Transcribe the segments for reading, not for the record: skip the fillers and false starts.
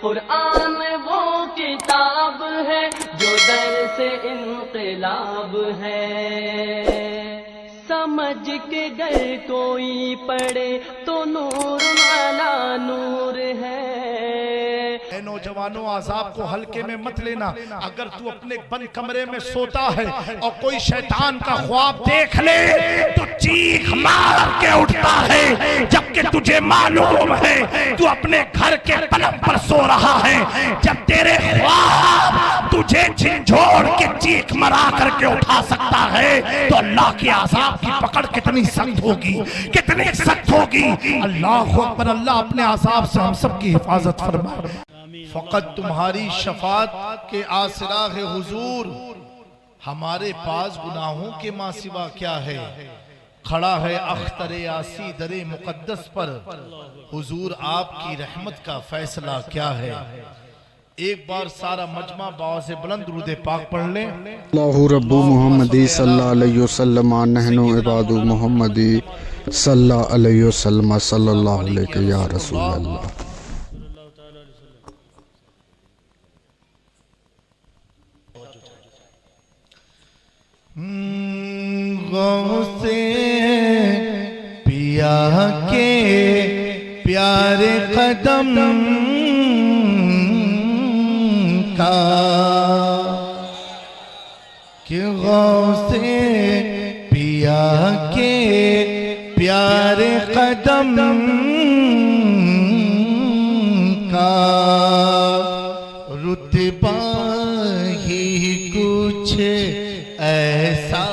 قرآن وہ کتاب ہے جو درس انقلاب ہے، سمجھ کے گر کوئی پڑھے تو نور علی نور ہے۔ اے نوجوانوں، عذاب کو ہلکے میں مت لینا۔ اگر تو اپنے بند کمرے میں سوتا ہے اور کوئی شیطان کا خواب دیکھ لے تو چیخ مار کے اٹھتا ہے، جبکہ تجھے معلوم ہے تو اپنے گھر کے پلنگ پر سو رہا ہے۔ جب تیرے خواب تجھے جھنجھوڑ کے چیخ مرا کر کے اٹھا سکتا ہے تو اللہ کے عذاب کی پکڑ کتنی سخت ہوگی، کتنی سخت ہوگی۔ اللہ اکبر۔ اللہ اپنے عذاب سے ہم سب کی حفاظت فرمائے۔ فقط تمہاری شفاعت کے آسراغ حضور، ہمارے پاس گناہوں کے ماں سوا کیا ہے؟ کھڑا ہے اختر یاسی در مقدس پر، حضور آپ کی رحمت کا فیصلہ کیا ہے؟ ایک بار سارا مجمع بآواز بلند درود پاک پڑھ لیں۔ اللہ رب محمدی صلی اللہ علیہ وسلم، نحن عباد محمدی صلی اللہ علیہ وسلم، صلی اللہ علیہ یا رسول اللہ۔ غوث پیا کے پیارے قدم کا، کہ غوث پیا کے پیارے قدم کا رتبہ ہی کچھ ایسا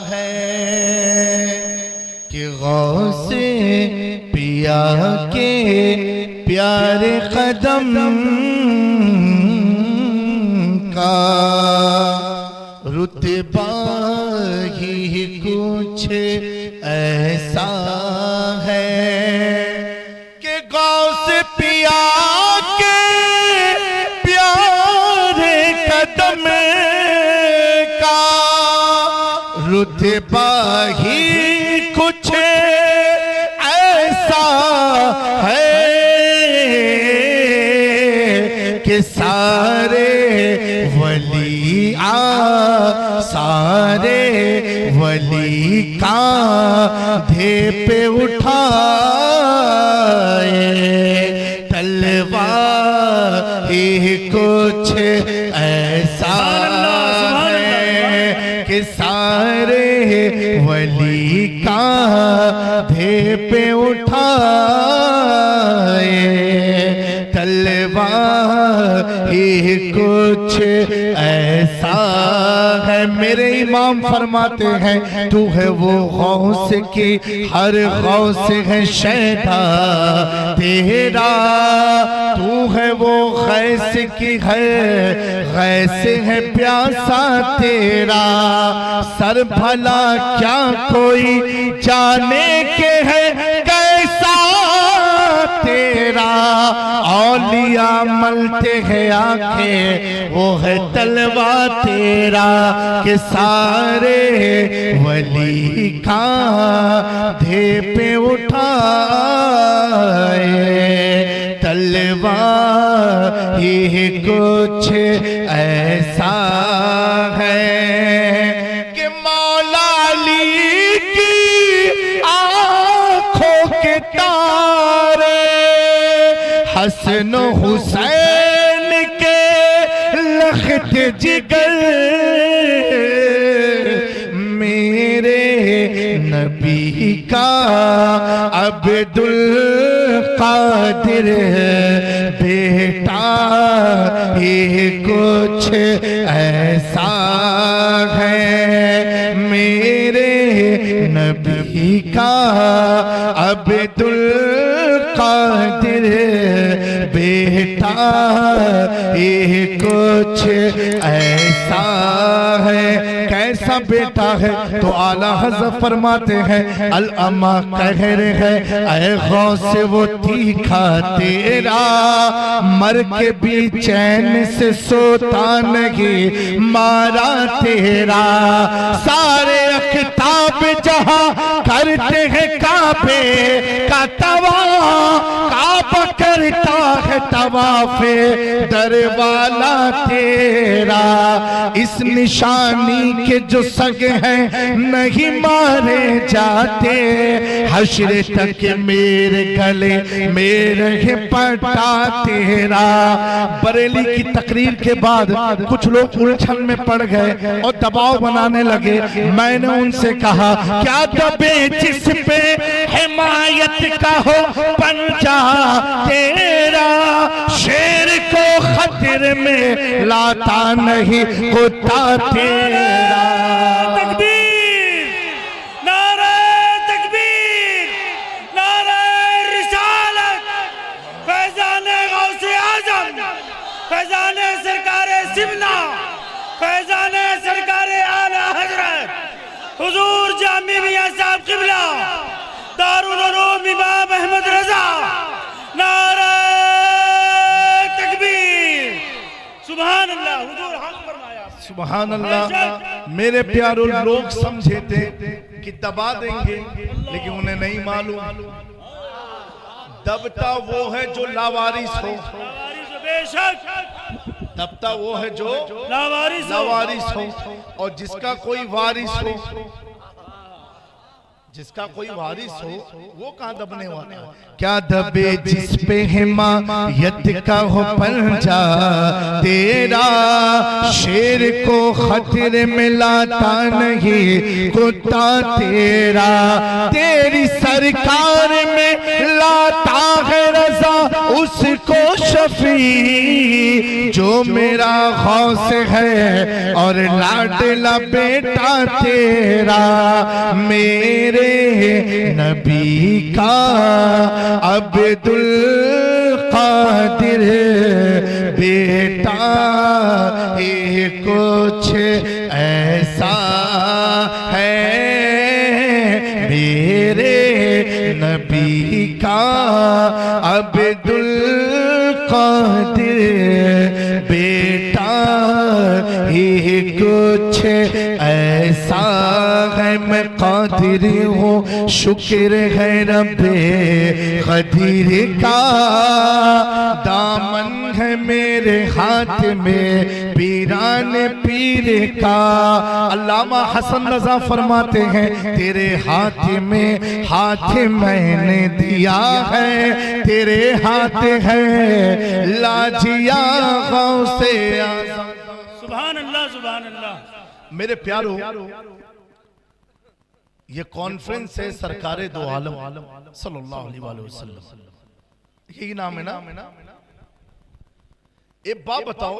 ہے کہ غوث پیا کے پیارے قدم کا رتبہ ہی کچھ ایسا ہے کہ غوث پیا کے پیارے قدم کا رتبہ ہی کچھ ایسا ہے کہ سارے ولی سارے ولی کاندھے پہ اٹھائے تلوار ہی کچھ ایسا ہے کہ سارے ولی کاندھے پہ اٹھائے تلوار ہی کچھ ایسا ہے۔ میرے امام فرماتے ہیں تو ہے وہ غوث کی ہر غوث ہے شیدا تیرا، تو ہے وہ غیث کی ہے غیث ہے پیاسا تیرا، سر بھلا کیا کوئی جانے کے ہے کیسا تیرا، اولیاء ملتے ہیں آنکھیں وہ ہے تلوار تیرا، کہ سارے ولی کاندھے پہ اٹھائے تلوار ہی کچھ ایسا ہے کہ مولا علی کی آنکھوں کے تارے حسن و حسین کے لخت جگر میرے نبی کا عبد القادر بیٹا ہی کچھ ایسا ہے، میرے نبی کا عبد القادر بیٹا ہی کچھ ایسا ہے۔ کیسا بیٹا ہے تو اعلیٰ حضرت فرماتے ہیں الامہ قہر ہے اے غوث وہ تیکھا تیرا، مر کے بھی چین سے سوتا نہیں مارا تیرا، سارے आफताब जहां करते हैं काबे का तवाफ, काबा करता है तवाफे दरवाला तेरा। इस निशानी के जो सग हैं नहीं मारे जाते, हश्र तक मेरे गले मेरे है पट्टा तेरा। बरेली की तकरीर के बाद कुछ लोग उलझन में पड़ गए और दबाव बनाने लगे। मैंने उनसे कहा क्या दबे जिस पे हिमायत का हो पंजा तेरा, शेर को खतिर में लाता नहीं कुत्ता तेरा। तकबीर, नारे तकबीर, नारे रिसालत, फैजाने गौसे आजम, फैजाने सरकारे सिमना, फैजाने सरकारे आला हजरत हुजूर जामी मियां साहब क़िबला दारुल उलूम इमाम अहमद रजा। नारे तकबीर, सुभान अल्लाह। हुजूर हक फरमाया। सुभान अल्लाह। मेरे प्यारों, लोग समझे थे कि दबा देंगे, लेकिन उन्हें नहीं मालूम दबता वो है जो लावारिस हो, बेशक दबता वो है जो लावारिस हो, और जिसका कोई वारिस हो, जिसका कोई वारिस हो वो कहाँ दबने वाला है। क्या दबे जिस पे हिमायत का हो पंजा तेरा, शेर को खतरे में लाता नहीं कुत्ता तेरा। तेरी सरकार में लाता है रजा उसको शफी, जो मेरा गौस है और लाडला बेटा तेरा। मेरे नबी का अब्दुल कादिर बेटा ये कुछ ऐसा है, मेरे नबी का अब्दुल कादिर बेटा ये कुछ ऐसा है। मैं कादिर हूँ, शुक्र है रब्बे कदीर का। दामन है मेरे हाथ में पीरान पीर का। अल्लामा हसन रजा फरमाते हैं तेरे हाथ में हाथ मैंने दिया है, तेरे हाथ है लाजिया गौसे आज़म। सुभान अल्लाह, सुभान अल्लाह। मेरे प्यारो, ये कॉन्फ्रेंस है सरकारे दो आलम सल्लल्लाहु अलैहि वसल्लम, यही नाम है ना। एक बात बताओ,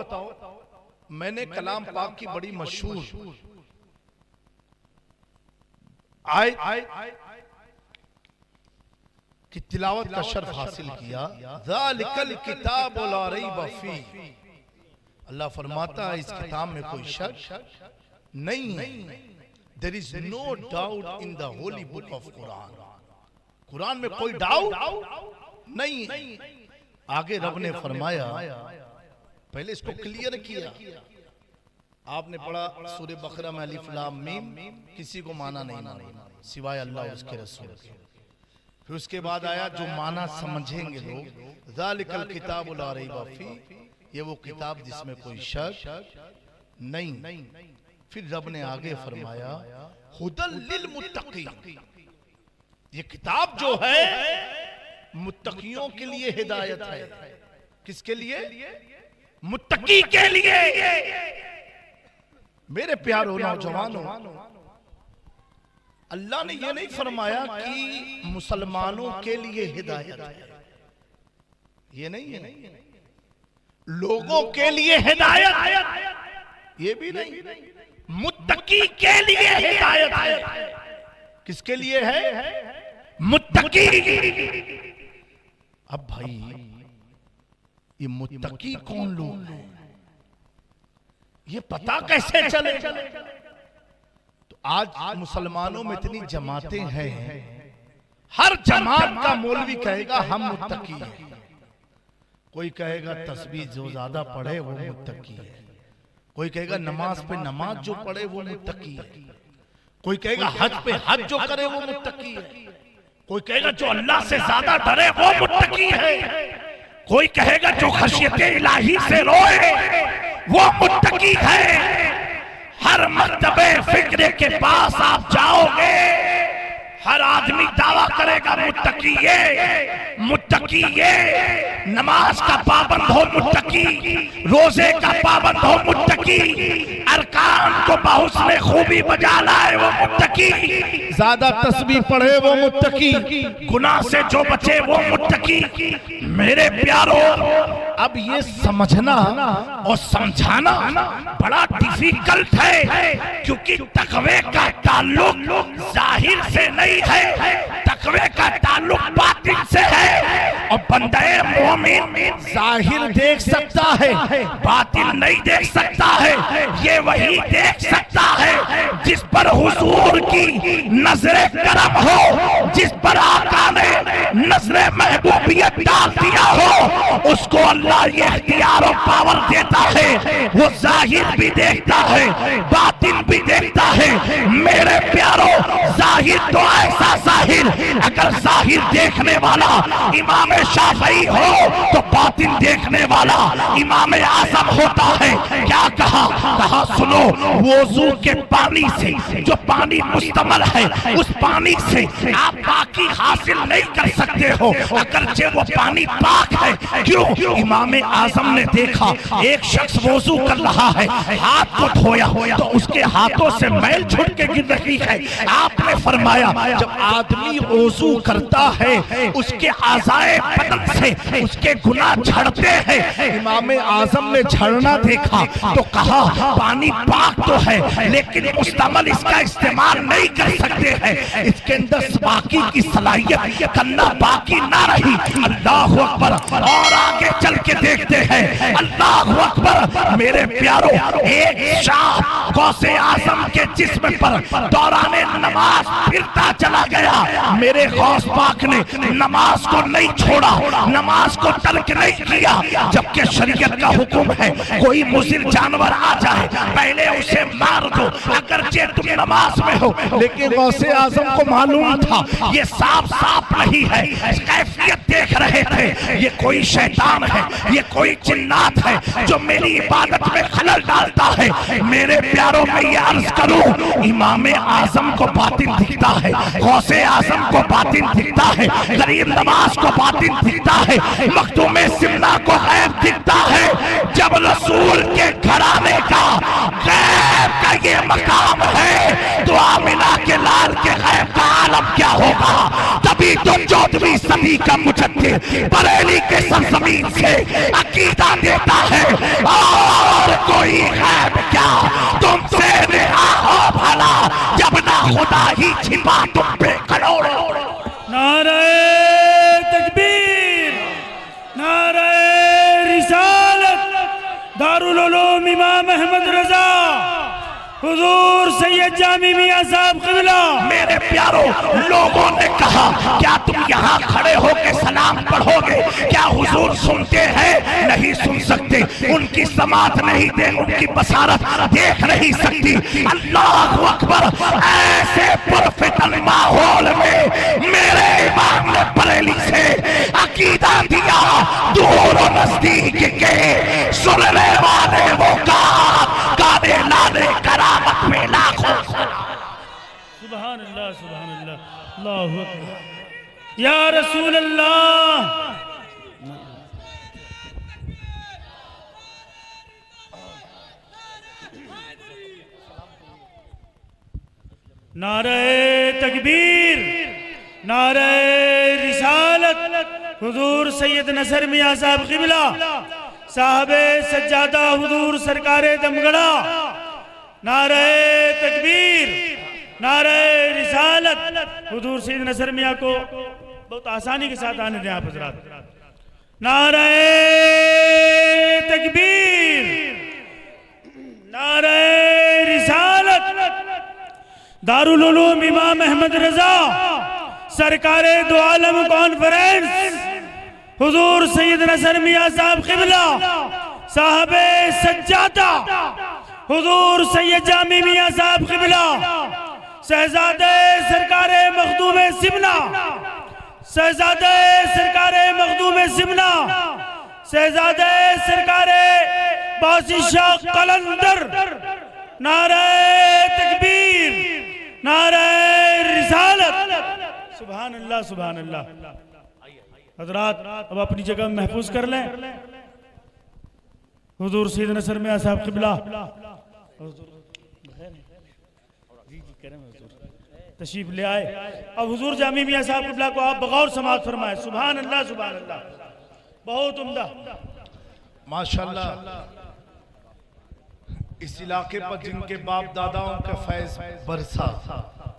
मैंने कलाम पाक की बड़ी मशहूर आयत की तिलावत का शर्फ हासिल किया। ज़ालिकल किताब ला रैब फीह, अल्लाह फरमाता है इस किताब में कोई शक नहीं है। There is no doubt in the holy book of Quran. Quran में कोई डाउट नहीं है। आगे रब ने फरमाया, पहले इसको क्लियर किया। आपने पढ़ा सूरह बकरा में अलिफ लाम मीम, किसी को माना नहीं माना सिवाय अल्लाह उसके रसूल के। फिर उसके बाद आया जो माना समझेंगे लोग, ज़ालिकल किताब ला रैब फीह, ये वो किताब जिसमें कोई शक नहीं। फिर रब ने आगे फरमाया हुदल लिल मुत्तकीन, ये किताब जो है मुत्तकियों के लिए हिदायत है। किसके लिए? मुत्तकी के लिए। मेरे प्यारों नौजवानों, अल्लाह ने ये नहीं फरमाया कि मुसलमानों के लिए हिदायत है, ये नहीं है। लोगों के लिए हिदायत, ये भी नहीं। मुत्तकी के लिए हिदायत है। किसके लिए है? मुत्तकी। अब भाई ये मुत्तकी कौन लोग हैं, ये पता कैसे चले? तो आज मुसलमानों में इतनी जमातें हैं, हर जमात का मौलवी कहेगा हम मुत्तकी हैं। कोई कहेगा तस्बीह जो ज्यादा पढ़े वो मुत्तकी है, कोई कहेगा नमाज पे नमाज जो पढ़े वो मुत्तकी है, کوئی کہے گا حج پہ حج جو کرے وہ متقی ہے، کوئی کہے گا جو اللہ سے زیادہ ڈرے وہ متقی ہے، کوئی کہے گا جو خشیت الہی سے روئے وہ متقی ہے۔ ہر مکتبہ فکرے کے پاس آپ جاؤ گے، ہر آدمی دعویٰ کرے گا متقی یہ، متقی یہ، نماز کا پابند ہو متقی، روزے کا پابند ہو متقی، ارکان کو بحسن خوبی بجا لائے وہ متقی، زیادہ تسبیح پڑھے وہ متقی، گناہ سے جو بچے وہ متقی۔ میرے پیارو، اب یہ سمجھنا اور سمجھانا بڑا ڈیفیکلٹ ہے، کیونکہ تقوی کا تعلق ظاہر سے نہیں ہے، تقوی کا تعلق باطن سے ہے، اور بندہ مومن ظاہر دیکھ سکتا ہے باطن نہیں دیکھ سکتا ہے۔ یہ وہی دیکھ سکتا ہے جس پر حضور کی نظر کرم ہو، جس پر آقا نے نظر محبوبیت ڈال دیا ہو، اس کو اللہ یہ اختیار و پاور دیتا ہے، وہ ظاہر بھی دیکھتا ہے باطن بھی دیکھتا ہے۔ میرے پیارو، ظاہر تو ایسا ظاہر، اگر ظاہر دیکھنے والا امام شافعی ہو تو باطن دیکھنے والا امام اعظم ہوتا ہے۔ کیا کہا؟ کہا سنو، وضو کے پانی سے جو پانی مستعمل ہے، اس پانی سے آپ پاکی حاصل نہیں کر سکتے ہو اگرچہ وہ پانی پاک ہے۔ کیوں؟ امام اعظم نے دیکھا ایک شخص وضو کر رہا ہے، ہاتھ کو دھویا تو اس کے ہاتھوں سے میل چھٹ کے گر رہی ہے۔ آپ نے فرمایا جب آدمی وضو کرتا ہے اس کے اعضائے بدن سے اس کے گناہ جھڑتے ہیں۔ امام اعظم نے جھڑنا دیکھا تو کہا پانی پاک تو ہے لیکن مستعمل اس کا استعمال نہیں کر سکتے ہیں، اس کے اندر باقی کی صلاحیت کرنا باقی نہ رہی۔ اللہ اکبر! اور آگے چل کے دیکھتے ہیں، اللہ اکبر! میرے پیارو، ایک شاہ غوث اعظم کے جسم پر دوران نماز پھرتا چلا گیا۔ میرے غوث پاک نے نماز کو نہیں چھوڑا، نماز کو ترک نہیں کیا، جبکہ شریعت کا حکم ہے کوئی مضر جانور آ جائے پہلے اسے مار دو اگرچہ تم نماز میں ہو۔ لیکن غوث اعظم کو معلوم تھا یہ صاف نہیں ہے، کیفیت دیکھ رہے تھے، یہ کوئی شیطان ہے، یہ کوئی جنات ہے جو میری عبادت میں خلل ڈالتا ہے۔ میرے پیاروں میں یہ عرض کروں، امام اعظم کو باطن دکھتا ہے، غوث اعظم کو باطن دکھتا ہے، غریب نواز کو باطن دکھتا ہے، مخدوم سمنا کو غیب دکھتا ہے۔ جب رسول کے گھرانے کا غیب کا یہ مقام ہے تو آمنہ کے لال کے غیب کا عالم کیا ہوگا؟ تبھی تو 14ویں صدی کا مجدد بریلی کے سرزمین سے عقیدہ دیتا ہے اور کوئی غیب کیا تم سے رہا ہو بھلا جب نہ خدا ہی چھپا تم پہ کروڑوں۔ نعرہ تکبیر، نعرہ رسالت، دارالعلوم امام احمد رضا، حضور سید جامی میاں صاحب قبلہ۔ میرے پیارو، لوگوں نے کہا کیا تم یہاں کھڑے ہو کے سلام پڑھو گے؟ کیا حضور سنتے ہیں؟ نہیں سن سکتے، ان کی سماعت نہیں دے، ان کی بصارت دیکھ نہیں سکتی۔ اللہ اکبر! ایسے پرفتن ماحول میں میرے امام نے بریلی سے عقیدہ دیا، دور و نزدیک کے سننے والے وہ گانے لانے کرامت میں لاکھوں۔ سبحان اللہ، سبحان اللہ، اللہ اکبر، یا رسول اللہ۔ نعرہ تکبیر، نعرہ رسالت، حضور سید نصر میاں صاحب قبلہ، صاحب سجادہ حضور سرکار دمگڑا۔ نعرہ تکبیر، نعرہ رسالت، حضور سید نصر میاں کو بہت آسانی کے ساتھ آنے دیں آپ حضرات۔ نعرہ تکبیر، نعرہ رسالت، دارالعلوم امام احمد رضا، سرکار دو عالم کانفرنس، حضور سید نصر میاں صاحب قبلہ، صاحب سجادہ، حضور سید جامی میاں صاحب قبلہ، शहजादे सरकार मखदूम सिमना, शहजादे सरकार मखदूम सिमना, शहजादे सरकार बादशाह कलंदर, नारे तकबीर, नारे रिसालत। सुभान अल्लाह, सुभान अल्लाह। हजरात अब अपनी जगह महफूज कर लें। हुजूर सैयद नसर मियां साहब क़िबला तशरीफ ले आए। अब हुजूर जामी मियां साहब क़िबला को आप बगौर समाअत फरमाएं। सुभान अल्लाह, सुभान अल्लाह। बहुत उम्दा, माशाल्लाह। इस इलाके पर जिनके बाप दादाओं का फैज बरसा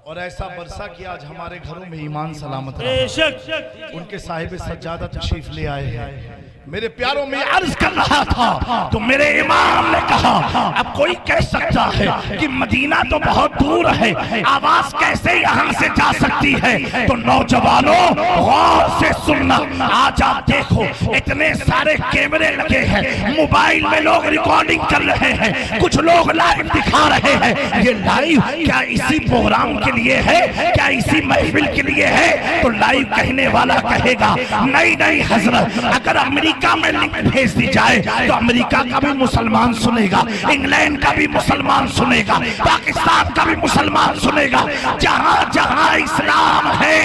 और ऐसा बरसा कि आज हमारे घरों में ईमान सलामत रहा, बेशक उनके साहिब सज्जादा तशरीफ ले आए हैं। मेरे प्यारों में अर्ज कर रहा था तो मेरे इमाम ने कहा, अब कोई कह सकता है कि मदीना तो बहुत दूर है, आवाज कैसे यहाँ से जा सकती है? तो नौजवानों गौर से सुनना। आज आप देखो इतने सारे कैमरे लगे हैं, मोबाइल में लोग रिकॉर्डिंग कर रहे हैं, कुछ लोग लाइव दिखा रहे हैं। ये लाइव क्या इसी प्रोग्राम के लिए है? क्या इसी महफिल के लिए है? तो लाइव कहने वाला कहेगा नहीं नहीं हजरत, अगर अमेरिका में लिंक भेज दी जाए तो अमेरिका का भी मुसलमान सुनेगा, इंग्लैंड का भी मुसलमान सुनेगा, पाकिस्तान का भी मुसलमान सुनेगा। जहां जहां इस्लाम है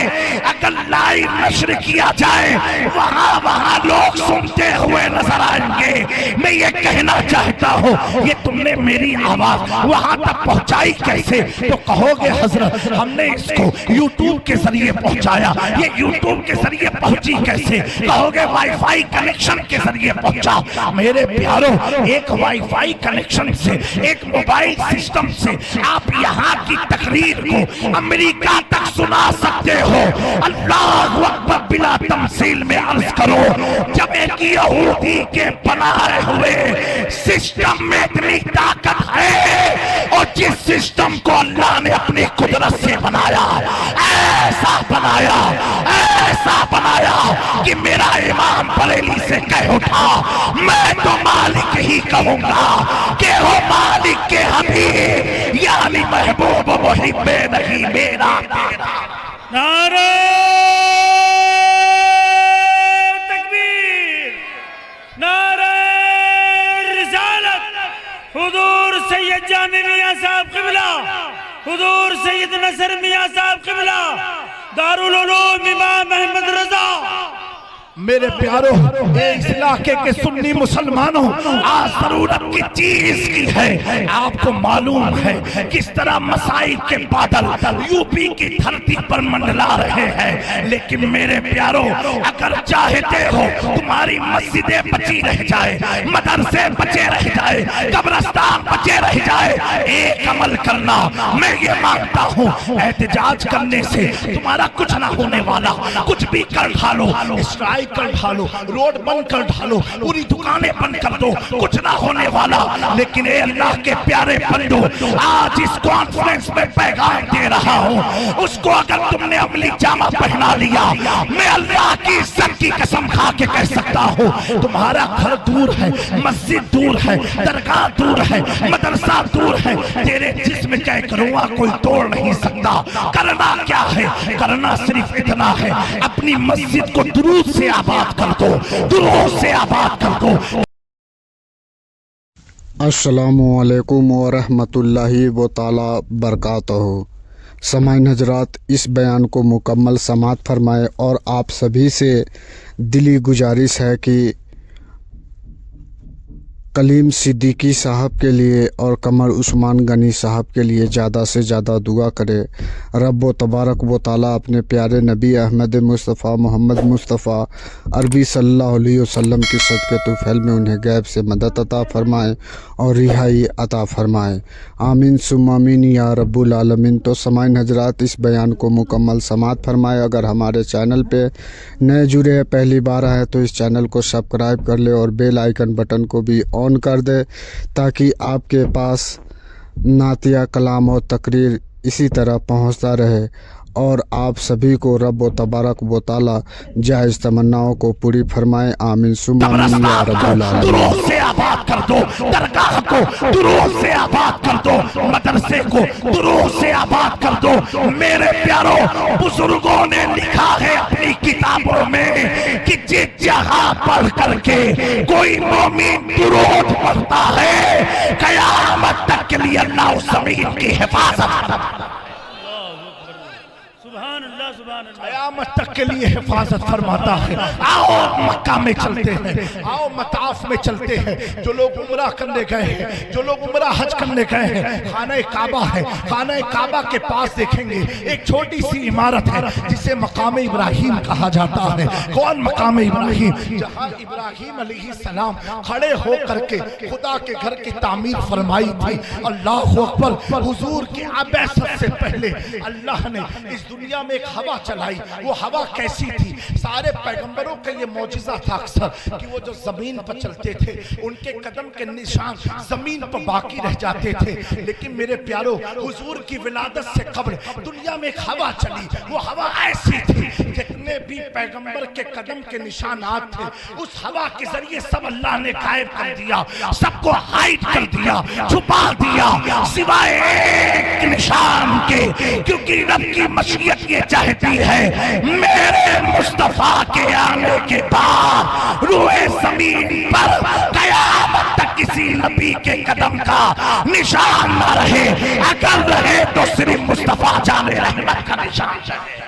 अगर लाइव नश्र किया जाए वहां वहां लोग सुनते हुए नजर आएंगे। मैं ये कहना चाहता हूँ, ये तुमने मेरी आवाज वहां तक पहुंचाई कैसे? तो कहोगे हजरत हमने इसको यूट्यूब के जरिए पहुंचाया। ये यूट्यूब के जरिए पहुंची कैसे? कहोगे वाईफाई कनेक्शन के जरिए पहुंचा। मेरे प्यारों, एक वाईफाई कनेक्शन से, एक मोबाइल सिस्टम से आप यहाँ की तकरीर को अमेरिका तक सुना सकते हो। अल्लाह अकबर बिला तमसील में अर्ज करो, जब एक यहूदी के बनाए हुए सिस्टम में इतनी ताकत है और जिस सिस्टम को अल्लाह ने अपनी कुदरत से बनाया, ऐसा बनाया, ऐसा बनाया कि मेरा इमाम बरेली से कह उठा, मैं तो मालिक ही कहूंगा कि हो मालिक के हबीब यानी महबूब मुहिब्बे नहीं मेरा तेरा। नारे तकबीर, नारे रिसालत। हुजूर सैयद जामी मियां साहब क़िबला, हुजूर सैयद नसर मियां साहब क़िबला, दारुल उलूम इमाम अहमद रजा। मेरे प्यारों, इस इलाके के सुन्नी मुसलमानों, आज जरूरत की चीज की है। आपको मालूम है किस तरह मसाइब के बादल यूपी की धरती पर मंडला रहे हैं, लेकिन मेरे प्यारों अगर चाहते हो तुम्हारी मस्जिदें बची रह जाए, मदरसे बचे रह जाए, कब्रिस्तान बचे रह जाए, एक अमल करना। मैं ये मानता हूँ एहतजाज करने से तुम्हारा कुछ ना होने वाला, कुछ भी कर ढालो, स्ट्राइक कर ढालो, रोड बंद कर ढालो, पूरी दुकानें बंद कर दो, कुछ ना होने वाला। लेकिन ए अल्लाह के प्यारे बंदो, आज इस कॉन्फ्रेंस में पैगाम दे रहा हूँ, उसको अगर तुमने अमली जामा पहना लिया, मैं अल्लाह की इज्जत की कसम खा के कह सकता हूँ, तुम्हारा घर दूर है, मस्जिद दूर है, दरगाह दूर है, मदरसा दूर है, तेरे जिस्म का एक रुआ कोई तोड़ नहीं सकता। करना क्या है? करना सिर्फ इतना है, अपनी मस्जिद को दुरूद से आबाद कर दो, दुरूद से आबाद कर दो। अस्सलामु अलैकुम व रहमतुल्लाहि व ताला बरकातहू। समाइन हजरात, इस बयान को मुकम्मल समाअत फरमाए और आप सभी से दिली गुजारिश है कि कलीम सिद्दीकी साहब के लिए और कमर उस्मान गनी साहब के लिए ज़्यादा से ज़्यादा दुआ करे। रब व तबारक व ताला अपने प्यारे नबी अहमद मुस्तफ़ा मोहम्मद मुस्तफ़ा अरबी सल्लल्लाहु अलैहि वसल्लम की सदक़े तुफ़ैल में उन्हें गैब से मदद अता फ़रमाए और रिहाई अता फ़रमाए। आमीन सुम्मा आमीन या रब्बुल आलमीन। तो समाइन हजरात, इस बयान को मुकम्मल समाअत फरमाए। अगर हमारे चैनल पे नए जुड़े हैं, पहली बार आए तो इस चैनल को सब्सक्राइब कर ले और बेल आइकन बटन को भी ऑन कर दे, ताकि आपके पास नातिया कलाम और तकरीर इसी तरह पहुंचता रहे اور آپ سبھی کو رب و تبارک و تعالی جائز تمناؤں کو پوری فرمائے، آمین ثم آمین یا رب العالمین۔ درود سے آباد کر دو، درگاہ کو درود سے آباد کر دو، مدرسے کو درود سے آباد کر دو۔ میرے پیاروں، بزرگوں نے لکھا ہے اپنی کتابوں میں کہ جس جہاں پڑھ کر کے کوئی مومن درود پڑھتا ہے، قیامت تک کے لیے اللہ اس زمین کی حفاظت، سبحان اللہ سبحان اللہ، قیامت تک کے لیے حفاظت فرماتا ہے۔ آؤ مکہ میں چلتے ہیں، آؤ مطاف میں چلتے ہیں۔ جو لوگ عمرہ کرنے گئے ہیں، جو لوگ عمرہ حج کرنے گئے ہیں، خانہ کعبہ ہے، خانہ کعبہ کے پاس دیکھیں گے ایک چھوٹی سی عمارت ہے جسے مقام ابراہیم کہا جاتا ہے۔ کون مقام ابراہیم؟ جہاں ابراہیم علیہ السلام کھڑے ہو کر کے خدا کے گھر کی تعمیر فرمائی تھی۔ اللہ اکبر، حضور کی بعثت سے پہلے اللہ نے اس دنیا میں ایک ہوا چلائی۔ وہ ہوا کیسی تھی؟ سارے پیغمبروں کے لیے معجزہ تھا اکثر کہ وہ جو زمین پر چلتے تھے ان کے قدم کے نشان زمین پر باقی رہ جاتے تھے، لیکن میرے پیارو حضور کی ولادت سے قبل دنیا میں ایک ہوا چلی۔ وہ ہوا ایسی تھی جتنے بھی پیغمبر کے قدم کے نشانات تھے اس ہوا کے ذریعے سب اللہ نے غائب کر دیا، سب کو ہائڈ کر دیا، چھپا دیا، سوائے ایک نشان کے، کیونکہ رب کی مشیت یہ چاہتی ہے میرے مصطفیٰ کے آنے کے بعد روئے زمین پر قیامت تک کسی نبی کے قدم کا نشان نہ رہے، اگر رہے تو صرف مصطفیٰ جان رحمت کا نشان رہے۔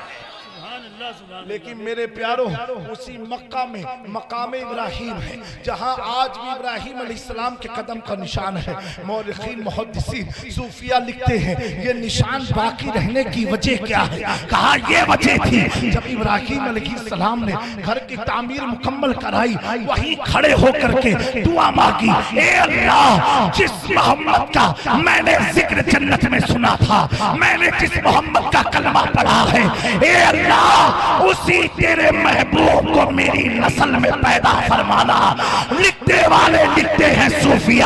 لیکن میرے پیاروں، اسی مکہ میں مقام ابراہیم ہے جہاں آج بھی ابراہیم علیہ السلام کے قدم کا نشان ہے۔ مورخین محدثین صوفیہ لکھتے ہیں یہ نشان باقی رہنے کی وجہ کیا ہے؟ کہا یہ وجہ تھی جب ابراہیم علیہ السلام نے گھر کی تعمیر مکمل کرائی، وہیں کھڑے ہو کر کے دعا مانگی، اے اللہ جس محمد کا میں نے ذکر جنت میں سنا تھا، میں نے جس محمد کا کلمہ پڑھا ہے، اے اللہ اسی تیرے محبوب کو میری نسل میں پیدا فرمانا۔ لکھتے والے لکھتے ہیں صوفیہ،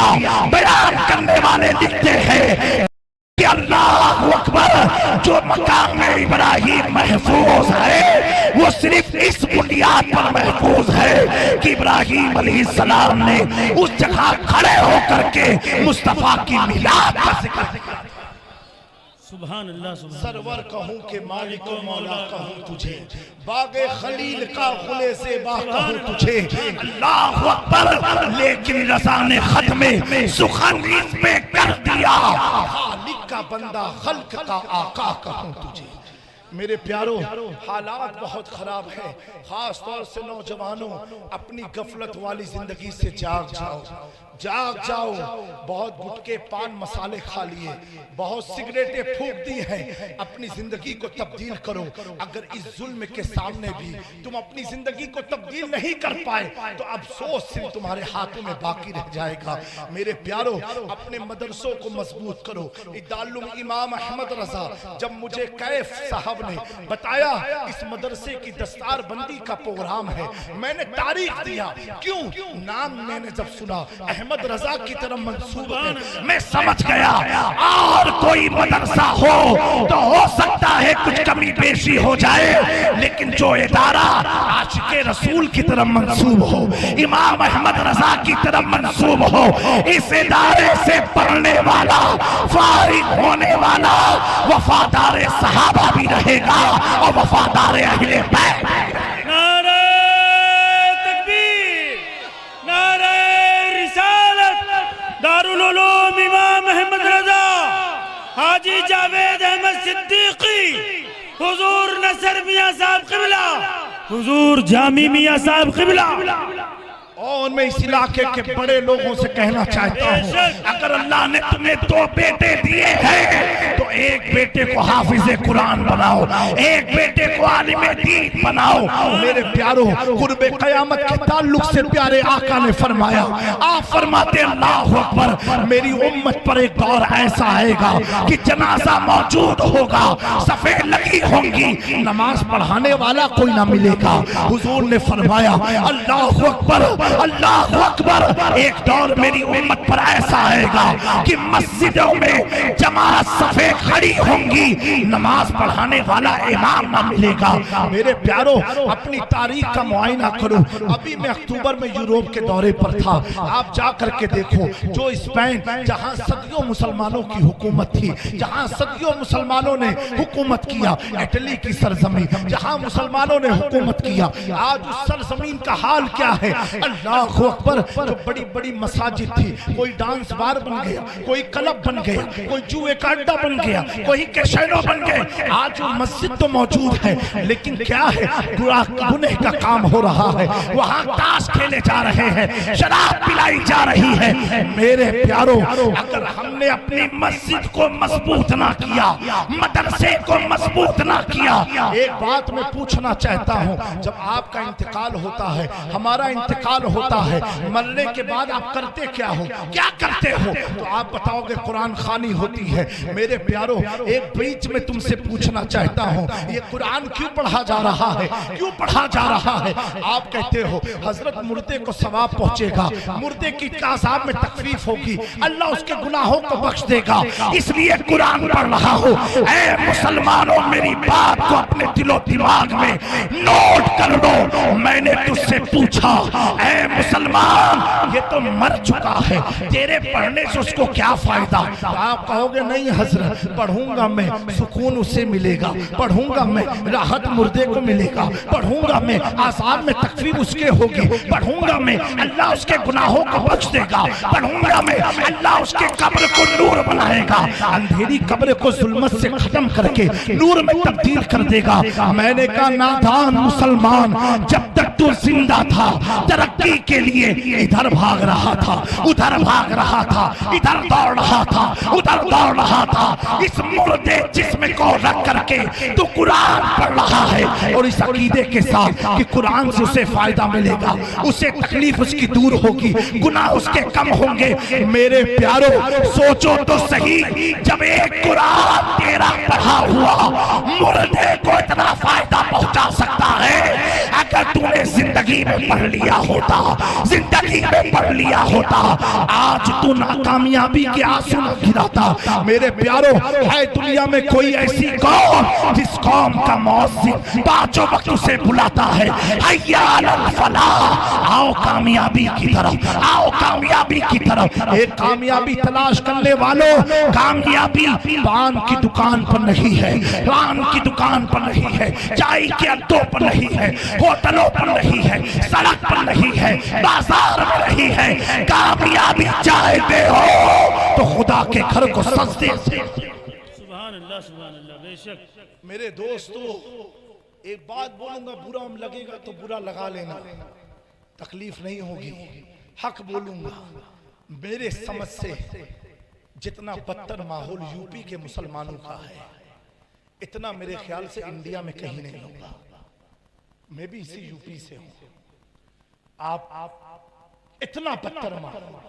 بیان کرنے والے لکھتے ہیں کہ اللہ اکبر، جو مقام ابراہیم محفوظ ہے وہ صرف اس بنیاد پر محفوظ ہے کہ ابراہیم علیہ السلام نے اس جگہ کھڑے ہو کر کے مصطفیٰ کی میلاد کا ذکر کیا۔ سبحان اللہ سبحان اللہ، سرور کہوں کہ مالک و مولا کہوں تجھے، باغ خلیل کا غلے زیبا کہوں تجھے، اللہ اکبر، لیکن رضا نے ختم سخن اس پہ کر دیا، خالق کا بندہ خلق کا آقا کہوں تجھے۔ میرے پیاروں، حالات بہت خراب ہیں، خاص طور سے نوجوانوں اپنی غفلت والی زندگی سے جاگ جاؤ، جاگ جاؤ۔ بہت گٹکے پان مسالے کھا لیے، بہت سگریٹیں پھونک دی ہیں، اپنی زندگی کو تبدیل کرو۔ اگر اس ظلم کے سامنے بھی تم اپنی زندگی کو تبدیل نہیں کر پائے تو افسوس صرف تمہارے ہاتھوں میں باقی رہ جائے گا۔ میرے پیاروں، اپنے مدرسوں کو مضبوط کرو۔ دارالعلوم امام احمد رضا، جب مجھے کیف صاحب نے بتایا اس مدرسے کی دستار بندی کا پروگرام ہے، میں نے تاریخ دیا، کیوں؟ نام میں نے جب سنا احمد رضا کی طرف منسوب ہے، میں سمجھ گیا اور کوئی مدرسہ ہو تو ہو سکتا ہے کچھ کمی بیشی ہو جائے، لیکن جو ادارہ عاشق رسول کی طرف منسوب ہو، امام احمد رضا کی طرف منسوب ہو، اس ادارے سے پڑھنے والا، فارغ ہونے والا وفادار صحابہ بھی رہے گا اور وفادار اہل بیت۔ نعرہ تکبیر، نعرہ رسالت، دارالعلوم امام احمد رضا، حاجی جاوید احمد صدیقی، حضور نصر میاں صاحب قبلہ، حضور جامی میاں صاحب قبلہ۔ اور میں اس علاقے کے بڑے لوگوں سے کہنا چاہتا ہوں، اگر اللہ نے تمہیں 2 بیٹے دیے ہیں تو ایک بیٹے کو حافظ قرآن بناؤ، ایک بیٹے کو عالم دین بناؤ۔ میرے پیاروں، قرب قیامت کے تعلق سے پیارے آقا نے فرمایا، آپ فرماتے اللہ اکبر، میری امت پر ایک دور ایسا آئے گا کہ جنازہ موجود ہوگا، صفیں لگی ہوں گی، نماز پڑھانے والا کوئی نہ ملے گا۔ حضور نے فرمایا اللہ اکبر، اللہ اکبر، ایک دور میری امت پر ایسا آئے گا کہ مسجدوں میں جماعت صفیں खड़ी होंगी, नमाज पढ़ाने वाला इमाम ना मिलेगा। मेरे प्यारो, अपनी तारीख का मुआयना करो। अभी मैं अक्टूबर में यूरोप के दौरे पर था, आप जा करके देखो, जो स्पेन जहां सदियों मुसलमानों की हुकूमत थी, जहां सदियों मुसलमानों ने हुकूमत किया, इटली की सरजमीन जहां मुसलमानों ने हुकूमत किया, आज उस सरजमीन का हाल क्या है? अल्लाह अकबर। जो बड़ी बड़ी मसाजिद थी, कोई डांस बार बन गया, कोई क्लब बन गया, कोई जुए का अड्डा बन गया, कोई कैसीनो बन गए। आज वो मस्जिद तो मौजूद है, लेकिन क्या है, गुनाह का काम हो रहा है। वहां ताश खेले जा रहे हैं, शराब पिलाई जा रही है। मेरे प्यारो, अगर हमने अपनी मस्जिद को मजबूत ना किया, मदरसे को मजबूत ना किया, एक बात मैं पूछना चाहता हूं, जब आपका इंतकाल होता है, हमारा इंतकाल होता है, मरने के बाद आप करते क्या हो, क्या करते हो? तो आप बताओगे कुरान खानी होती है। मेरे प्यारो, एक बीच में तुमसे पूछना चाहता हूं, ये कुरान क्यों पढ़ा जा रहा है, क्यों पढ़ा जा रहा है? आप कहते हो हजरत मुर्दे को सवाब पहुंचेगा, मुर्दे की अज़ाब में तकलीफ होगी, अल्लाह उसके गुनाहों को बख्श देगा, इसलिए कुरान पढ़ रहा हो। ऐ मुसलमानों, मेरी बात को अपने दिलो दिमाग में नोट कर लो। मैंने तुझसे पूछा, ऐ मुसलमान, ये तो मर चुका है, तेरे पढ़ने से उसको क्या फायदा? तो आप कहोगे नहीं हजरत, पढ़ूंगा मैं, सुकून उसे मिलेगा, पढ़ूंगा मैं, राहत मुर्दे को मिलेगा, पढ़ूंगा मैं, आसाब में तकलीफ उसके होगी, पढ़ूंगा मैं, अल्लाह उसके गुनाहों को बख्श देगा, पढ़ूंगा मैं, अल्लाह उसके कब्र को नूर बनाएगा, अंधेरी कब्र को जुल्मत से खत्म करके नूर में तब्दील कर देगा। मैंने कहा नादान मुसलमान, जब तक तू जिंदा था, तरक्की के लिए इधर भाग रहा था, उधर भाग रहा था, इधर दौड़ रहा था, उधर दौड़ रहा था। इस मुर्दे जिस्म को रख करके तू कुरान पढ़ रहा है, और इस अकीदे के साथ कि कुरान से उसे फायदा मिलेगा, उसे तकलीफ उसकी दूर होगी, गुनाह उसके कम होंगे। मेरे प्यारो, सोचो तो सही, जब एक कुरान तेरा पढ़ा हुआ मुर्दे को इतना फायदा पहुंचा सकता है, अगर तूने जिंदगी में पढ़ लिया होता, जिंदगी में पढ़ लिया होता, आज तू नाकामयाबी के आंसू न गिराता। मेरे प्यारो, है दुनिया में कोई ऐसी कौम जिस कौम का मौज़िन पांचों वक्त उसे बुलाता है, हैया अलल फलाह, आओ कामयाबी की तरफ, आओ कामयाबी की तरफ। एक कामयाबी तलाश करने वालों, कामयाबी पान की दुकान पर नहीं है, पान की दुकान पर नहीं है, चाय के अड्डों पर नहीं है, होटलों पर नहीं है, सड़क पर नहीं है, बाजार में नहीं है। कामयाबी चाहते हो तो खुदा के घर को सजदे से। सुभान अल्लाह, सुभान अल्लाह, बेशक। मेरे दोस्तों, एक बात बोलूंगा, बुरा लगेगा तो बुरा लगा लेना, तकलीफ नहीं होगी, हक बोलूंगा। मेरे समझ से जितना बदतर माहौल यूपी के मुसलमानों का है, इतना मेरे ख्याल से इंडिया में कहीं नहीं होगा। मैं भी इसी यूपी से हूं। आप इतना बदतर माहौल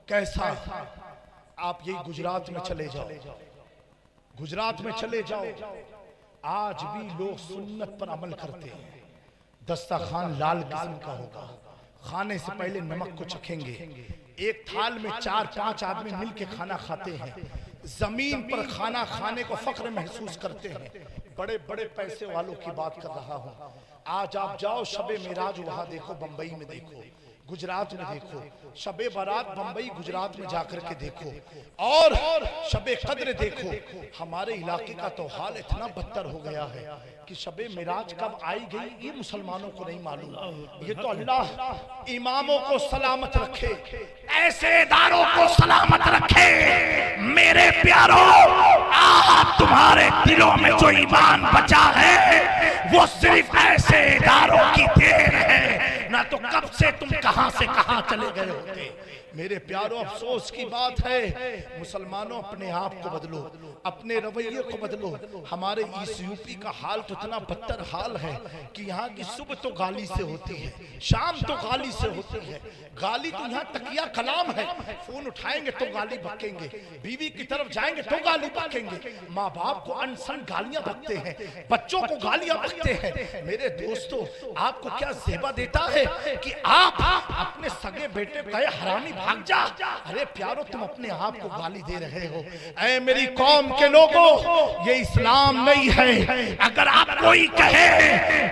कैसा? आप यही गुजरात में चले जाओ, गुजरात में चले जाओ, आज भी लोग सुन्नत पर अमल करते हैं। दस्तरखान लाल किस्म का होगा, खाने से पहले नमक को चखेंगे, एक थाल में 4-5 आदमी मिलके खाना खाते हैं, जमीन पर खाना खाने को फख्र महसूस करते हैं। बड़े बड़े पैसे वालों की बात कर रहा हूं। आज आप जाओ शबे मेराज वहां देखो, बंबई में देखो, गुजरात में देखो, शबे बारात बंबई गुजरात में जाकर के देखो, और शबे कद्र देखो। हमारे इलाके का तो हाल इतना बदतर हो गया है कि शबे मिराज कब आई गई ये मुसलमानों को नहीं मालूम। ये तो अल्लाह इमामों को सलामत रखे, ऐसे इदारों को सलामत रखे। मेरे प्यारो, आज तुम्हारे दिलों में जो ईमान बचा है वो सिर्फ ऐसे इदारों की देन है, ना तो कब से तुम कहां से कहां चले गए होते। मेरे प्यारो, अफसोस की बात है, मुसलमानों अपने आप को बदलो, अपने रवैये को बदलो। हमारे इस यूपी का हाल तो इतना बदतर हाल है कि यहाँ की सुबह तो गाली से होती है, शाम तो गाली से होती है। गाली तो यहाँ तकिया कलाम है, फोन उठाएंगे तो गाली बकेंगे, बीवी की तरफ जाएंगे तो गाली बकेंगे, माँ बाप को अनसन गालियां बकते हैं, बच्चों को गालियां बकते हैं। मेरे दोस्तों, आपको क्या ज़ेबा देता है कि आप अपने सगे बेटे का हरामी भाग जा। अरे प्यारो तुम अपने आप को गाली दे रहे हो। ऐ मेरी कौम के लोगों, ये इस्लाम नहीं है। अगर आप कोई कहे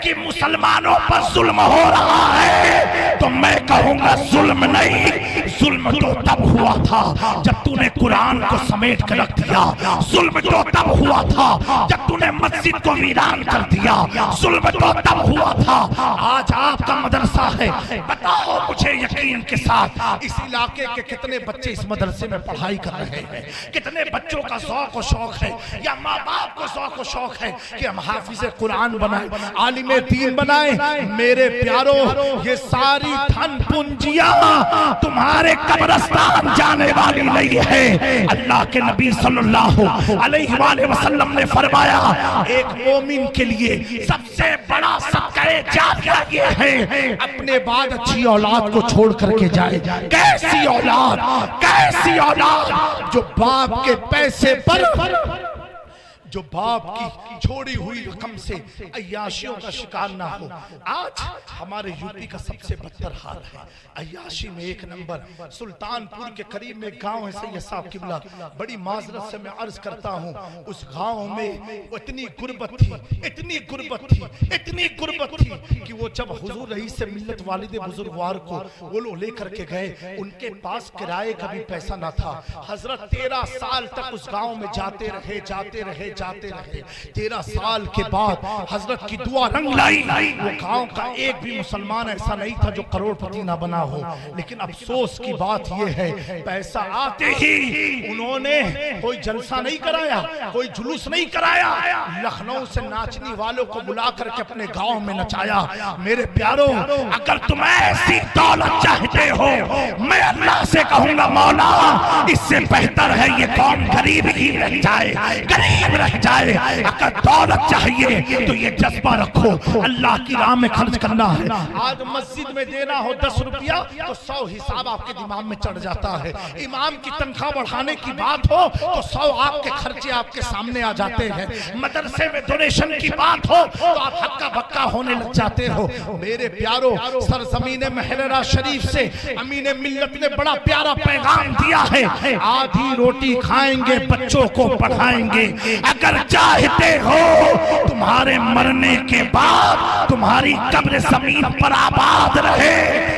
कि मुसलमानों पर जुल्म हो रहा है तो मैं कहूंगा जुल्म नहीं, जुल्म तो तब हुआ था जब तूने कुरान को समेट कर रख दिया। जुल्म तो तब हुआ था जब तूने मस्जिद को वीरान कर दिया। जुल्म तो तब हुआ था। आज आपका मदरसा है, बताओ मुझे यकीन के साथ इस इलाके के कितने बच्चे इस मदरसे में पढ़ाई कर रहे हैं? कितने बच्चों का शौक और शौक है या माँ बाप को शौक और शौक है कि हम हाफिज कुरान बनाए, आलिम दीन बनाए? मेरे प्यारो, ये सारी धन पूंजियां तुम्हारे कब्रिस्तान जाने वाली नहीं है। अल्लाह के नबी सल्लल्लाहु अलैहि वसल्लम ने फरमाया, एक मोमिन के लिए सबसे बड़ा सदका जारिया ये है अपने बाद अच्छी औलाद को छोड़ करके जाए। कैसी औलाद, कैसी औलाद जो बाप के पैसे पर, जो बाप की छोड़ी हुई रकम से अय्याशियों का शिकार ना हो। आज हमारे यूपी का सबसे बदतर हाल है अय्याशी में। एक नंबर सुल्तानपुर के करीब में गांव है सैयद साहब किबला, बड़ी माजरत से मैं अर्ज करता हूं, उस गांव में इतनी गुर्बत थी, इतनी गुर्बत थी, इतनी गुर्बत थी कि वो जब हुजूर रईस से मिल्लत वालिद बुजुर्गवार को वो लोग लेकर के गए, उनके पास किराए का भी पैसा ना था। हजरत 13 साल तक उस गांव में जाते रहे, जाते रहे, जाते रहे। 13 साल के बाद हजरत की दुआ रंग लाई। वो गांव का एक भी मुसलमान ऐसा नहीं था जो करोड़पति ना बना हो। लेकिन अफसोस की बात यह है, पैसा आते ही उन्होंने कोई जलसा नहीं कराया, कोई जुलूस नहीं कराया, लखनऊ से नाचने वालों को बुला करके अपने गांव में नचाया। मेरे प्यारो, अगर तुम ऐसी दौलत चाहते हो, मैं अल्लाह से कहूंगा मौला, इससे बेहतर है ये कौम गरीब ही रह जाए, गरीब रह जाए। अगर दौलत चाहिए तो ये जज्बा रखो, अल्लाह की राह में खर्च करना है। आज मस्जिद में देना हो 10 रुपया तो 100 हिसाब आपके दिमाग में चढ़ जाता है। इमाम की तनख्वाह बढ़ाने की बात हो तो 100 आपके खर्चे आपके सामने आ जाते हैं। मदरसे में डोनेशन की बात हो तो आप हक्का बक्का होने लग जाते हो। मेरे प्यारो, सरजमीन महलरा शरीफ से अमीन मिल्लत ने बड़ा प्यारा पैगाम दिया है, आधी रोटी खाएंगे, बच्चों को पढ़ाएंगे। अगर चाहते हो तुम्हारे मरने के बाद तुम्हारी कब्र जमीन पर आबाद रहे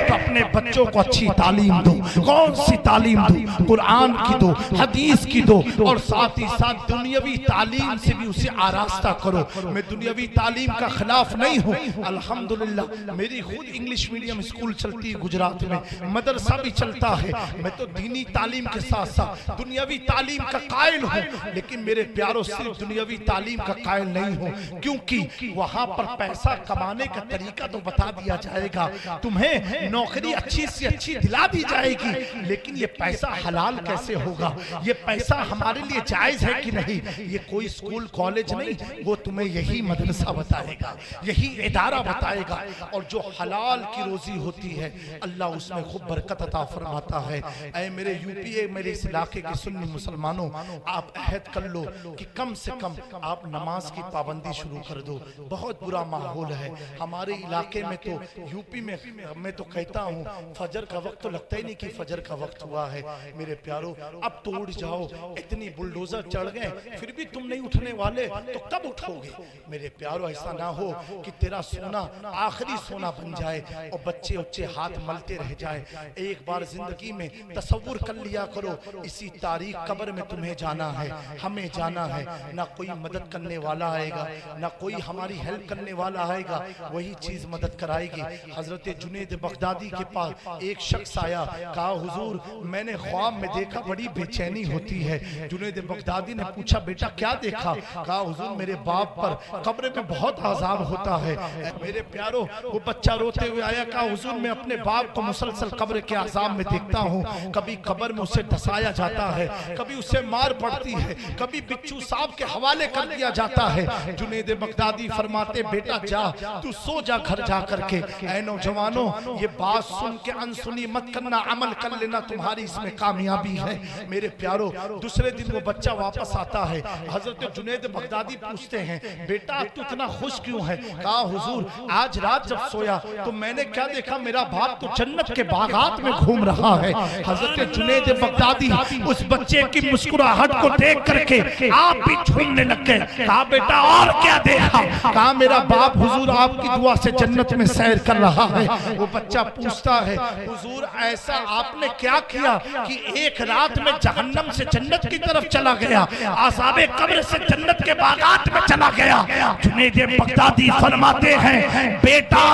तो अपने बच्चों को अच्छी तालीम दो। कौन सी तालीम दो? कुरान की दो, हदीस की दो, और साथ ही साथ दुनियावी तालीम से भी उसे आरास्ता करो। मैं दुनियावी तालीम का खिलाफ नहीं हूँ, अल्हम्दुलिल्लाह मेरी खुद इंग्लिश मीडियम स्कूल चलती है गुजरात में, मदरसा भी चलता है। मैं तो दीनी तालीम के साथ साथ दुनियावी तालीम का कायल हूँ। लेकिन मेरे प्यारों, सिर्फ दुनियावी तालीम का कायल नहीं हूँ, क्योंकि वहां पर पैसा कमाने का तरीका तो बता दिया जाएगा, तुम्हें नौकरी अच्छी से अच्छी दिला दी जाएगी, लेकिन ये पैसा हलाल कैसे होगा, ये पैसा हमारे लिए जायज है कि नहीं, ये कोई स्कूल कॉलेज नहीं, वो तुम्हें यही मदरसा बताएगा, यही इदारा बताएगा। और जो हलाल की रोजी होती है अल्लाह उसमें खूब बरकत अता फरमाता है। ऐ मेरे यूपी, मेरे इस इलाके के सुन्नी मुसलमानों, आप अहद कर लो कि कम से कम आप नमाज की पाबंदी शुरू कर दो। बहुत बुरा माहौल है हमारे इलाके में, तो यूपी में मैं तो कहता हूँ फजर का वक्त तो लगता ही नहीं कि फजर का वक्त हुआ है। मेरे प्यारो, अब तो उठ जाओ, इतनी बुलडोजर चढ़ गए फिर भी तुम नहीं उठने वाले, तो कब उठोगे? मेरे प्यारो, ऐसा ना हो कि तेरा सोना आखिरी सोना बन जाए और बच्चे उच्चे हाथ मलते रह जाए। एक बार जिंदगी में तसव्वुर कर लिया करो, इसी तारीख कब्र में तुम्हें जाना है, हमें जाना है। ना कोई मदद करने वाला आएगा, ना कोई हमारी हेल्प करने वाला आएगा, वही चीज मदद कराएगी। हजरत जुनैद बगदादी के पास एक शख्स आया, कहा हुजूर मैंने ख्वाब में देखा, बड़ी बेचैनी होती है। जुनैद बगदादी ने पूछा बेटा क्या देखा? कहा हुजूर मेरे बाप पर कब्र में बहुत अजाब होता है। मेरे प्यारो, वो बच्चा रोते हुए आया, कहा हुजूर मैं अपने बाप को मुसलसल कब्र के अजाब में देखता हूँ, कभी कब्र में उसे धसाया जाता है, कभी उसे मार पड़ती है, कभी बिच्छू सांप के हवाले कर दिया जाता है। जुनैद बगदादी फरमाते बेटा जा, तू सो जा घर जा करके। ऐ नौजवानों, ये बात سن کے انسنی مت کرنا، عمل کر لینا، تمہاری اس میں کامیابی ہے میرے پیارو۔ دوسرے دن وہ بچہ واپس آتا ہے، حضرت جنید بغدادی پوچھتے ہیں بیٹا تو اتنا خوش کیوں ہے؟ کہا حضور آج رات جب سویا تو میں نے کیا دیکھا، میرا باپ تو جنت کے باغات میں گھوم رہا ہے۔ حضرت جنید بغدادی اس بچے کی مسکراہٹ کو دیکھ کر کے آپ بھی جھومنے لگ گئے۔ کہا بیٹا اور کیا دیکھا؟ کہا میرا باپ حضور آپ کی دعا سے جنت میں سیر کر رہا ہے۔ وہ بچہ پوچھتا ہے حضور ایسا آپ نے کیا کیا کہ ایک رات میں جہنم سے جنت کی طرف چلا گیا، عذاب قبر سے جنت کے باغات میں چلا گیا؟ جنید بغدادی فرماتے ہیں بیٹا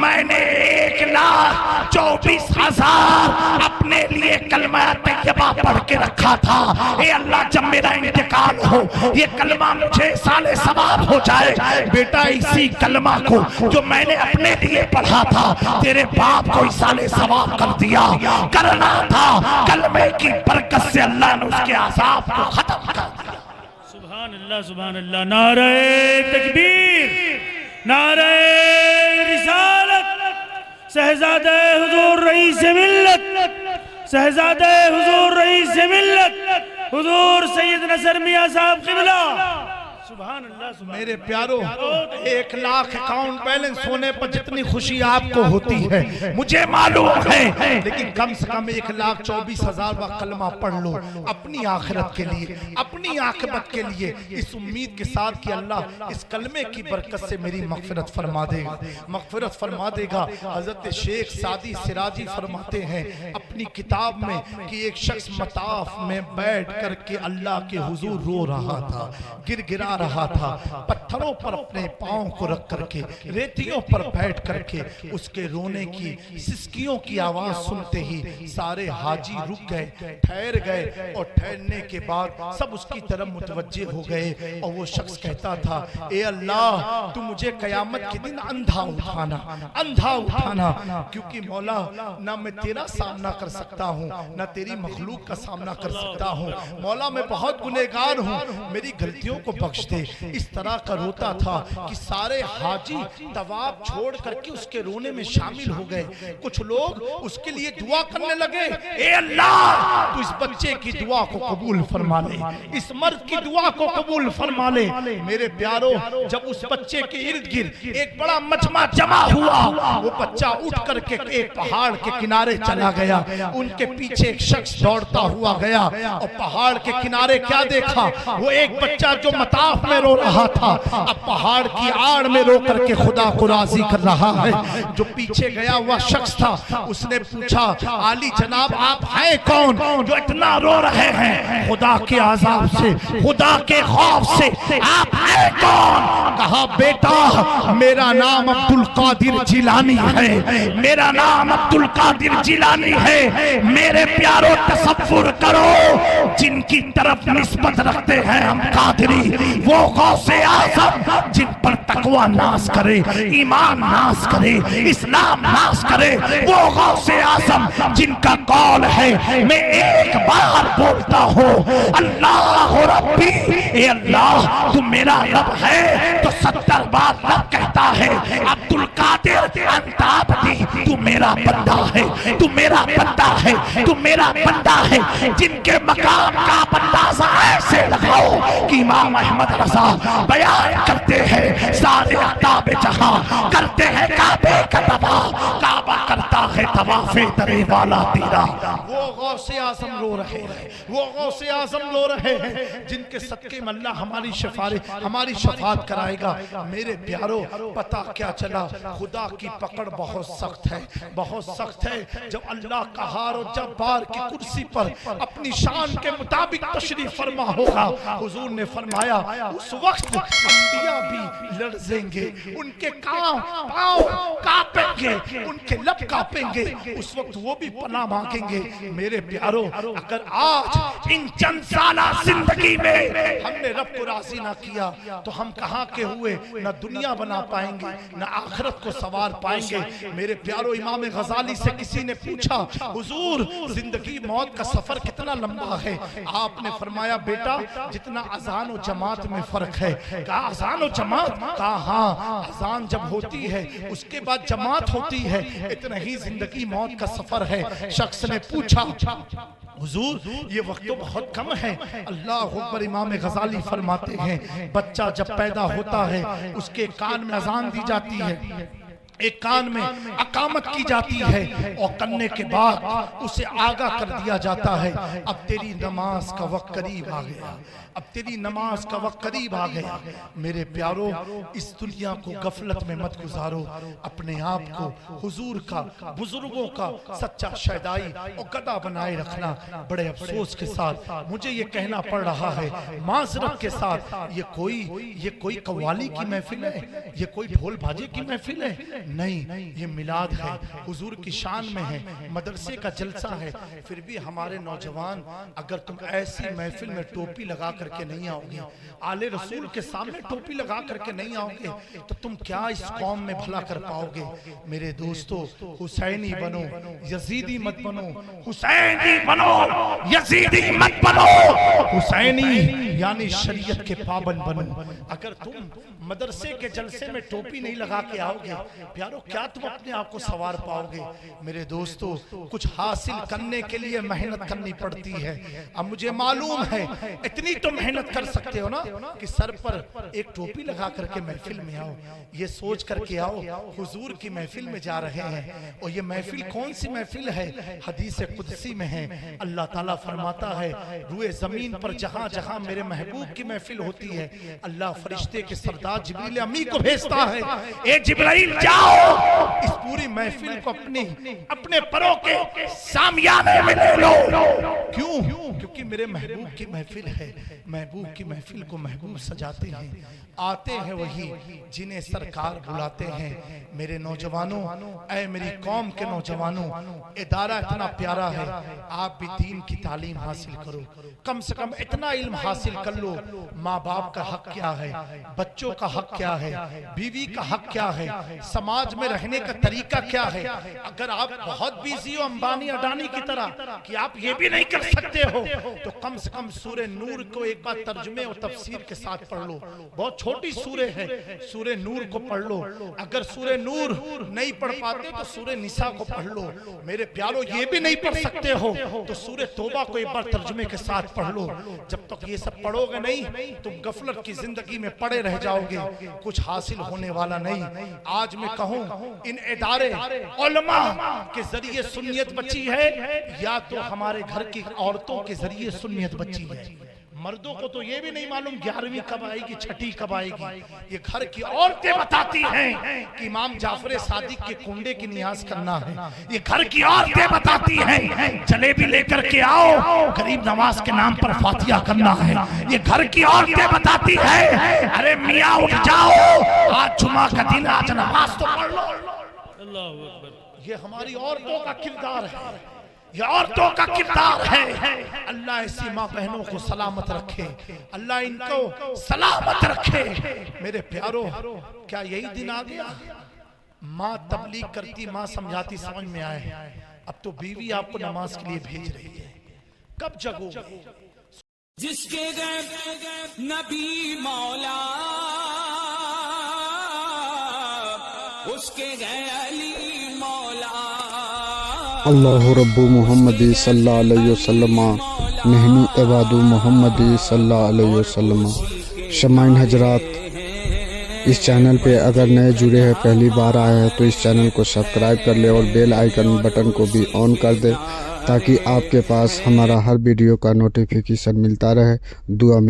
میں نے 1,24,000 اپنے لیے کلمہ طیبہ پڑھ کے رکھا تھا، اے اللہ جب میرا انتقال ہو یہ کلمہ مجھے سال ثواب ہو جائے۔ بیٹا اسی کلمہ کو جو میں نے اپنے لیے پڑھا تھا تیرے باپ کو سال ثواب کر دیا، کرنا تھا کلمے کی برکت سے اللہ نے اس کے عذاب کو ختم کر دیا۔ سبحان اللہ سبحان اللہ، نعرہ تکبیر، نعرہ رسالت، شہزادہ حضور رئیس ملت، شہزادہ حضور رئیس ملت حضور سید نصر میاں صاحب قبلہ۔ سبحان اللہ سبحان میرے پیارو 1,00,000 اکاؤنٹ بیلنس ہونے پر جتنی خوشی آپ کو ہوتی ہے مجھے معلوم ہے، لیکن کم سے کم 1,24,000 کا کلمہ پڑھ لو اپنی آخرت کے لیے، اپنی عاقبت کے لیے، اس امید کے ساتھ کہ اللہ اس کلمے کی برکت سے میری مغفرت فرما دے گا، مغفرت فرما دے گا۔ حضرت شیخ سعدی سراجی فرماتے ہیں اپنی کتاب میں کہ ایک شخص مطاف میں بیٹھ کر کے اللہ کے حضور رو رہا تھا، گر گرا رہا تھا، پتھروں پر اپنے پاؤں کو رکھ کر کے، ریتیوں پر بیٹھ کر کے اس کے رونے کی سسکیوں کی آواز سنتے ہی سارے حاجی رک گئے، ٹھہر گئے، اور ٹھہرنے کے بعد سب اس کی طرف متوجہ ہو گئے، اور وہ شخص کہتا تھا اے اللہ تو مجھے قیامت کے دن اندھا اٹھانا، اندھا اٹھانا، کیونکہ مولا نہ میں تیرا سامنا کر سکتا ہوں نہ تیری مخلوق کا سامنا کر سکتا ہوں، مولا میں بہت گنہگار ہوں، میری غلطیوں کو بخش دے۔ اس طرح کا روتا تھا کہ سارے حاجی طواف چھوڑ کر کے اس کے رونے میں شامل ہو گئے، کچھ لوگ اس کے لیے دعا کرنے لگے اے اللہ تو اس بچے کی دعا کو قبول فرما لے، اس مرد کی دعا کو قبول فرما لے۔ میرے پیارو جب اس بچے کے ارد گرد ایک بڑا مجمع جمع ہوا، وہ بچہ اٹھ کر کے ایک پہاڑ کے کنارے چلا گیا، ان کے پیچھے ایک شخص دوڑتا ہوا گیا، اور پہاڑ کے کنارے کیا دیکھا؟ وہ ایک بچہ جو مطاف میں رو رہا تھا اب پہاڑ کی آڑ میں رو کر کے خدا کو راضی کر رہا ہے۔ جو پیچھے گیا ہوا شخص تھا اس نے پوچھا عالی جناب آپ ہیں کون جو اتنا رو رہے ہیں خدا کے عذاب سے، خدا کے خوف سے، آپ ہیں کون؟ کہا بیٹا میرا نام عبدالقادر جیلانی ہے، میرا نام عبدالقادر جیلانی ہے۔ میرے پیارو تصور کرو جن کی طرف نسبت رکھتے ہیں ہم قادری، وہ غوث اعظم جن پر تقوی ناز کرے، ایمان ناز کرے، اسلام ناز کرے، وہ غوث اعظم جن کا قول ہے میں ایک بار بولتا ہوں اللہ ربی، اے اللہ تو میرا رب ہے تو 70 بار رب کہتا ہے۔ عبدالقادر انت عبدی، تو میرا بندہ ہے، تو میرا بندہ ہے، تو میرا بندہ ہے، جن کے مقام کا اندازہ ایسے لگاؤ کہ امام احمد رضا بیان کرتے ہیں سارے احتاب جہاں کرتے ہیں کعبے کا طواف، کعبہ کرتا ہے طواف درے والا تیرا۔ وہ غوث اعظم رو رہے ہیں، وہ غوث اعظم رو رہے ہیں جن کے صدقے میں اللہ ہماری شفاعت کرائے گا۔ میرے پیارو پتہ کیا چلا؟ خدا کی پکڑ بہت سخت ہے، بہت سخت ہے۔ جب اللہ قہار و جبار کی کرسی پر اپنی شان کے مطابق تشریف فرما ہوگا، حضور نے فرمایا اس وقت انبیاء بھی لرزیں گے، ان کے پاؤں کانپیں گے، ان کے لب کانپیں گے، اس وقت وہ بھی پناہ مانگیں گے۔ میرے प्यारो, अगर आज इन चंद साला जिंदगी में हमने रब को राजी ना किया तो हम कहाँ के हुए, ना दुनिया बना पाएंगे ना आखिरत को सवार पाएंगे। मेरे प्यारो, इमाम गजाली से किसी ने पूछा, हुजूर जिंदगी मौत का सफर कितना लंबा है? आपने फरमाया, बेटा जितना अजान और जमात में फर्क है। कहा अजान और जमात? कहा हाँ, अजान जब होती है उसके बाद जमात होती है, इतना ही जिंदगी मौत का सफर है। शख्स ने पूछा, हुजूर ये वक्त तो बहुत कम है। अल्लाह अकबर। इमाम गजाली फरमाते हैं, बच्चा जब पैदा होता है उसके कान में अजान दी जाती है, एक कान में अकामत की जाती है और करने के बाद उसे आगाह कर दिया जाता है, अब तेरी नमाज का वक्त करीब आ गया, अब तेरी नमाज का वक्त करीब आ गया। मेरे प्यारो, इस दुनिया को गफलत में मत गुजारो, अपने आप को हुजूर का, बुजुर्गों का सच्चा शहदाई और गदा बनाए रखना। बड़े अफसोस के साथ मुझे ये कहना पड़ रहा है, माजरत के साथ, ये कोई कव्वाली की महफिल है, ये कोई ढोल बाजे की महफिल है? नहीं, ये मिलाद है, हुजूर की शान में है, मदरसे का जलसा है। फिर भी हमारे नौजवान, अगर तुम ऐसी महफिल में टोपी लगा करके नहीं आओगे, आले रसूल के सामने टोपी लगा करके नहीं आओगे, तो तुम क्या इस कौम में भला कर पाओगे? मेरे दोस्तों, हुसैनी बनो, यजीदी मत बनो, हुसैनी बनो, यजीदी मत बनो, हुसैनी यानी शरीयत के पाबंद बनो। अगर तुम मदरसे के जलसे में टोपी नहीं लगा के आओगे, प्यारो क्या तुम अपने आप को सवार पाओगे? मेरे दोस्तों, कुछ हासिल करने के लिए मेहनत करनी पड़ती है। अब मुझे मालूम है इतनी तो मेहनत कर सकते हो ना कि सर पर एक टोपी लगा करके महफिल में आओ, ये सोच करके आओ हुजूर की महफिल में जा रहे हैं। और ये महफिल कौन सी महफिल है? हदीस कुदसी में है, अल्लाह ताला फरमाता है, रूए जमीन पर जहां जहां मेरे महबूब की महफिल होती है, अल्लाह फरिश्ते के सरदार जिब्रील अमी को भेजता है, ए जिब्राइल जाओ इस पूरी महफिल को अपने परों के सामयाने में ले लो। क्यों? क्योंकि मेरे महबूब की महफिल है। महबूब की महफिल को महबूब सजाते हैं, आते हैं वही जिन्हें सरकार बुलाते हैं। मेरे नौजवानों, ऐ मेरी कौम के नौजवानों, इदारा इतना प्यारा है, आप भी दीन की तालीम हासिल करो, कम से कम इतना इल्म हासिल कर लो, माँ बाप का हक क्या है, बच्चों का हक क्या है, बीवी का हक क्या है, समाज में रहने का तरीका क्या है। अगर आप बहुत बिजी हो अंबानी अडानी की तरह कि आप ये भी नहीं कर सकते हो, तो कम से कम सूरे नूर को एक बार तर्जुमे और तफसीर के साथ पढ़ लो। बहुत छोटी सूरे है, सूरे नूर को पढ़ लो। अगर सूरे नूर नहीं पढ़ पाते तो सूरे निसा को पढ़ लो। मेरे प्यारो, ये भी नहीं पढ़ सकते हो तो सूरे तौबा को एक बार तर्जुमे के साथ पढ़ लो। जब तक ये सब पढ़ोगे नहीं, तुम गफलत की जिंदगी में पड़े रह जाओगे, कुछ हासिल होने वाला नहीं। आज मैं कहूं, इन इदारे उलमा के जरिए सुन्नियत बची है या तो हमारे घर की औरतों के जरिए सुन्नियत बची है। मर्दों को तो ये भी नहीं मालूम 11वीं कब आएगी, छठी कब आएगी। ये घर की औरतें बताती हैं कि इमाम जाफर सादिक के कुंडे की नियाज करना है। ये घर की औरतें बताती हैं जलेबी लेकर के आओ, गरीब नवाज के नाम पर फातिहा करना है। ये घर की औरतें बताती है, अरे मियाँ उठ जाओ, आज जुमा का दिन, आज नमाज तो पढ़ लो। अल्लाहू अकबर। ये हमारी औरतों का किरदार है, ये औरतों का किरदार है। अल्लाह ऐसी माँ बहनों को सलामत रखे, अल्लाह इनको सलामत रखे। मेरे प्यारो, क्या यही दिन आ गया? माँ तबलीग करती, माँ समझाती, समझ में आए, अब तो बीवी आपको नमाज के लिए भेज रही है। कब जगोगे? जिसके गैब नबी मौला, उसके गए अली मौला। अल्लाहु रब्बु मुहम्मदी सल्लल्लाहु अलैहि वसल्लम नहनु इबादु मुहम्मदी सल्लल्लाहु अलैहि वसल्लम। शमाइन हजरात, इस चैनल पे अगर नए जुड़े हैं, पहली बार आए हैं, तो इस चैनल को सब्सक्राइब कर ले और बेल आइकन बटन को भी ऑन कर दे ताकि आपके पास हमारा हर वीडियो का नोटिफिकेशन मिलता रहे। दुआ में